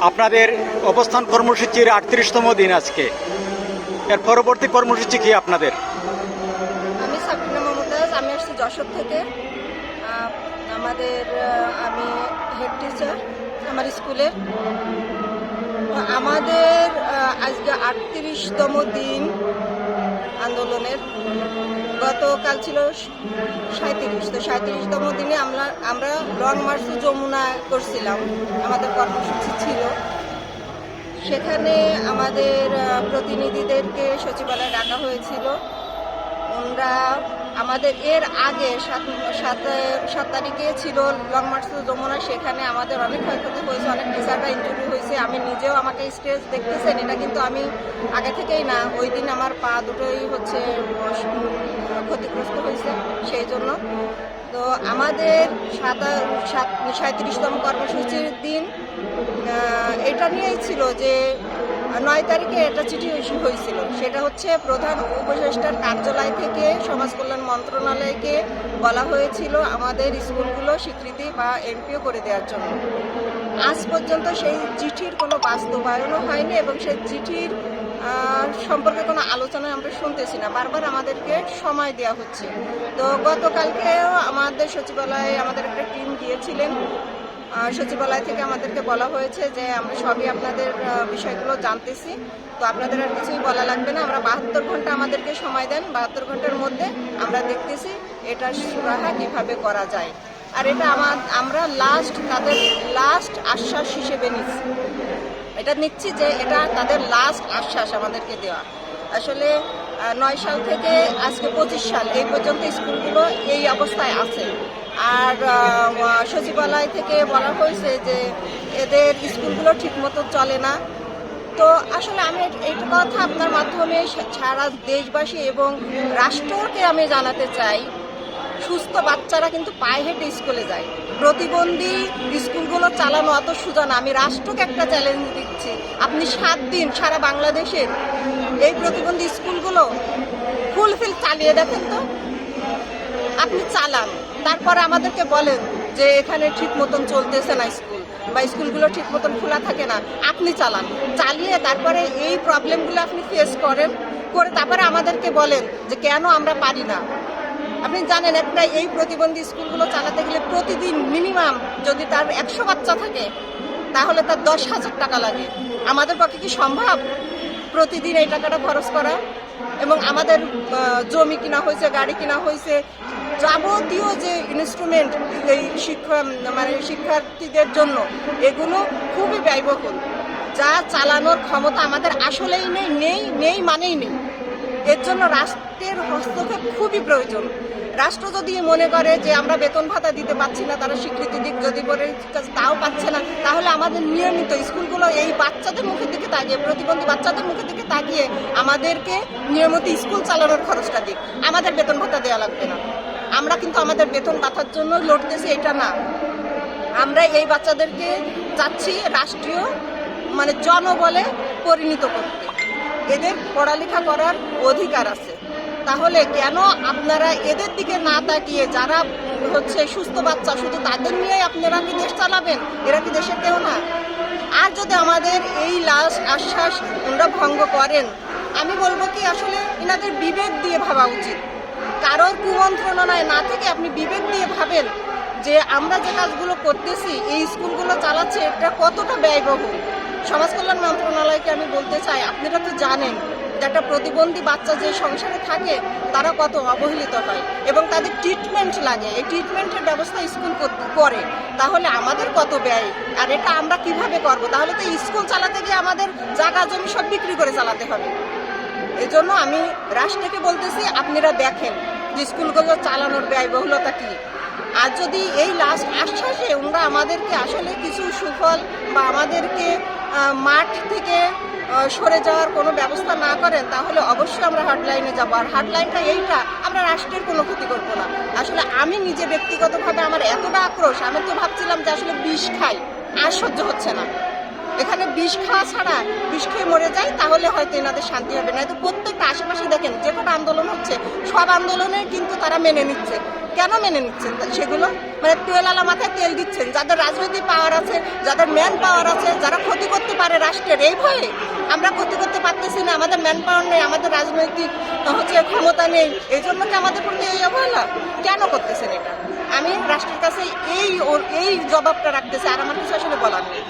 আপনাদের অবস্থান কর্মসূচির ৩৮তম দিন আজকে, এর পরবর্তী কর্মসূচি কি আপনাদের? আমি সাবিনা মমতাজ, আমি আসছি যশোর থেকে। আমাদের আমি হেড টিচার আমার স্কুলের। আমাদের আজকে ৩৮তম দিন আন্দোলনের। গতকাল ছিল ৩৭, তো ৩৭তম দিনে আমরা লং মার্চ যমুনা করছিলাম, আমাদের কর্মসূচি ছিল। সেখানে আমাদের প্রতিনিধিদেরকে সচিবালয়ে ডাকা হয়েছিল। ওনারা আমাদের এর আগে ৭ তারিখে ছিল লং মার্চ যমুনা, সেখানে আমাদের অনেক ক্ষয়ক্ষতি হয়েছে, অনেক টিচাররা ইনজুরি হয়েছে। আমি নিজেও, আমাকে স্টেজ দেখতেছেন, এটা কিন্তু আমি আগে থেকেই না, ওই দিন আমার পা দুটোই ক্ষতিগ্রস্ত হয়েছে সেই জন্য। তো আমাদের ৩৭তম কর্মসূচির দিন এটা নিয়েই ছিল যে ৯ তারিখে একটা চিঠি ইস্যু হয়েছিল, সেটা হচ্ছে প্রধান উপদেষ্টার কার্যালয় থেকে সমাজ কল্যাণ মন্ত্রণালয়কে বলা হয়েছিল আমাদের স্কুলগুলো স্বীকৃতি বা এমপিও করে দেওয়ার জন্য। আজ পর্যন্ত সেই চিঠির কোনো বাস্তবায়নও হয়নি এবং সেই চিঠির সম্পর্কে কোনো আলোচনা আমরা শুনতেছি না, বারবার আমাদেরকে সময় দেওয়া হচ্ছে। তো গতকালকেও আমাদের সচিবালয়ে আমাদের একটা টিম গিয়েছিলেন, সচিবালয় থেকে আমাদেরকে বলা হয়েছে যে আমরা সবই আপনাদের বিষয়গুলো জানতেছি, তো আপনাদের আর কিছুই বলা লাগবে না, আমরা ৭২ ঘন্টা আমাদেরকে সময় দেন, ৭২ ঘন্টার মধ্যে আমরা দেখতেছি এটা সুরাহা কীভাবে করা যায়। আর এটা আমরা তাদের লাস্ট আশ্বাস হিসেবে নিচ্ছি যে এটা তাদের লাস্ট আশ্বাস আমাদেরকে দেওয়া। আসলে ৯ সাল থেকে আজকে ২৫ সাল এই পর্যন্ত স্কুলগুলো এই অবস্থায় আছে। আর সচিবালয় থেকে বলা হয়েছে যে এদের স্কুলগুলো ঠিকমতো চলে না। তো আসলে আমি এই কথা আপনার মাধ্যমে সারা দেশবাসী এবং রাষ্ট্রকে আমি জানাতে চাই, সুস্থ বাচ্চারা কিন্তু পায়ে হেঁটে স্কুলে যায়। প্রতিবন্ধী স্কুলগুলো চালানো অত সোজা না। আমি রাষ্ট্রকে একটা চ্যালেঞ্জ দিচ্ছি, আপনি ৭ দিন সারা বাংলাদেশের এই প্রতিবন্ধী স্কুলগুলো ফুলফিল চালিয়ে দেখেন তো, আপনি চালান, তারপরে আমাদেরকে বলেন যে এখানে ঠিক মতন চলতেছে না স্কুল বা স্কুলগুলো ঠিক মতন খোলা থাকে না। আপনি চালিয়ে তারপরে এই প্রবলেমগুলো আপনি ফেস করে তারপরে আমাদেরকে বলেন যে কেন আমরা পারি না। আপনি জানেন একটা এই প্রতিবন্ধী স্কুলগুলো চালাতে গেলে প্রতিদিন মিনিমাম যদি তার ১০০ বাচ্চা থাকে তাহলে তার ১০,০০০ টাকা লাগে। আমাদের পক্ষে কি সম্ভব প্রতিদিন এই টাকাটা খরচ করা? এবং আমাদের জমি কিনা হয়েছে, গাড়ি কিনা হয়েছে, যাবতীয় যে ইনস্ট্রুমেন্ট এই শিক্ষার্থীদের জন্য এগুলো খুবই ব্যয়বহুল, যা চালানোর ক্ষমতা আমাদের আসলেই নেই মানেই নেই। এর জন্য রাষ্ট্রের হস্তক্ষেপ খুবই প্রয়োজন। রাষ্ট্র যদি মনে করে যে আমরা বেতন ভাতা দিতে পারছি না, তারা স্বীকৃতি দিক, যদি বলে তাও পাচ্ছে না, তাহলে আমাদের নিয়মিত স্কুলগুলো এই বাচ্চাদের মুখের দিকে তাকিয়ে, প্রতিবন্ধী বাচ্চাদের মুখের দিকে তাকিয়ে আমাদেরকে নিয়মিত স্কুল চালানোর খরচটা দিক, আমাদের বেতন ভাতা দেওয়া লাগবে না। আমরা কিন্তু আমাদের বেতন ভাতার জন্য লড়তেছি এটা না, আমরা এই বাচ্চাদেরকে চাচ্ছি রাষ্ট্রীয় জনবলে পরিণত করতে। এদের পড়ালেখা করার অধিকার আছে, তাহলে কেন আপনারা এদের দিকে না তাকিয়ে যারা সুস্থ বাচ্চা শুধু তাদের নিয়ে আপনারা কি দেশ চালাবেন? এরা কি দেশের কেউ না? আর যদি আমাদের এই লাস্ট আশ্বাস ওনারা ভঙ্গ করেন, আমি বলবো কি আসলে এনাদের বিবেক দিয়ে ভাবা উচিত। কারোর কুমন্ত্রণায় না থেকে আপনি বিবেক দিয়ে ভাবেন যে আমরা যে কাজগুলো করতেছি, এই স্কুলগুলো চালাচ্ছে, এটা কতটা ব্যয়বহুল। সমাজ কল্যাণ মন্ত্রণালয়কে আমি বলতে চাই, আপনারা তো জানেন যে একটা প্রতিবন্ধী বাচ্চা যে সংসারে থাকে তারা কত অবহেলিত হয় এবং তাদের ট্রিটমেন্ট লাগে, এই ট্রিটমেন্টের ব্যবস্থা স্কুল করে, তাহলে আমাদের কত ব্যয়। আর এটা আমরা কিভাবে করব? তাহলে তো স্কুল চালাতে গিয়ে আমাদের জায়গা জমি সব বিক্রি করে চালাতে হবে। এই জন্য আমি রাষ্ট্রকে বলতেছি, আপনারা দেখেন যে স্কুলগুলো চালানোর ব্যয়বহুলতা কী। আর যদি এই লাস্ট আশ্বাসে ওনারা আমাদেরকে আসলে কিছু সুফল বা আমাদেরকে মাঠ থেকে সরে যাওয়ার কোনো ব্যবস্থা না করেন, তাহলে অবশ্যই আমরা হটলাইনে যাবো। আর হটলাইনটা এইটা, আমরা রাষ্ট্রের কোনো ক্ষতি করবো না। আসলে আমি নিজে ব্যক্তিগতভাবে আমার এতটা আক্রোশ, আমি তো ভাবছিলাম যে আসলে বিষ খাই, আর সহ্য হচ্ছে না। এখানে বিষ খাওয়া ছাড়া বিষ খেয়ে মরে যায়, তাহলে হয়তো এনাদের শান্তি হবে না। তো প্রত্যেকটা আশেপাশে দেখেন যে কটা আন্দোলন হচ্ছে, সব আন্দোলনে কিন্তু তারা মেনে নিচ্ছে। কেন মেনে নিচ্ছেন সেগুলো? মানে তেলালা মাথায় তেল দিচ্ছেন, যাদের রাজনৈতিক পাওয়ার আছে, যাদের ম্যান পাওয়ার আছে, যারা ক্ষতি করতে পারে রাষ্ট্রের, এই ভয়ে আমরা ক্ষতি করতে পারতেছি না। আমাদের ম্যান পাওয়ার নেই, আমাদের রাজনৈতিক ক্ষমতা নেই, এই জন্য কি আমাদের প্রতি এই অবহেলা? কেন করতেছেন এটা? আমি রাষ্ট্রের কাছে এই জবাবটা রাখতেছি, আর আমার কিছু আসলে বলার নেই।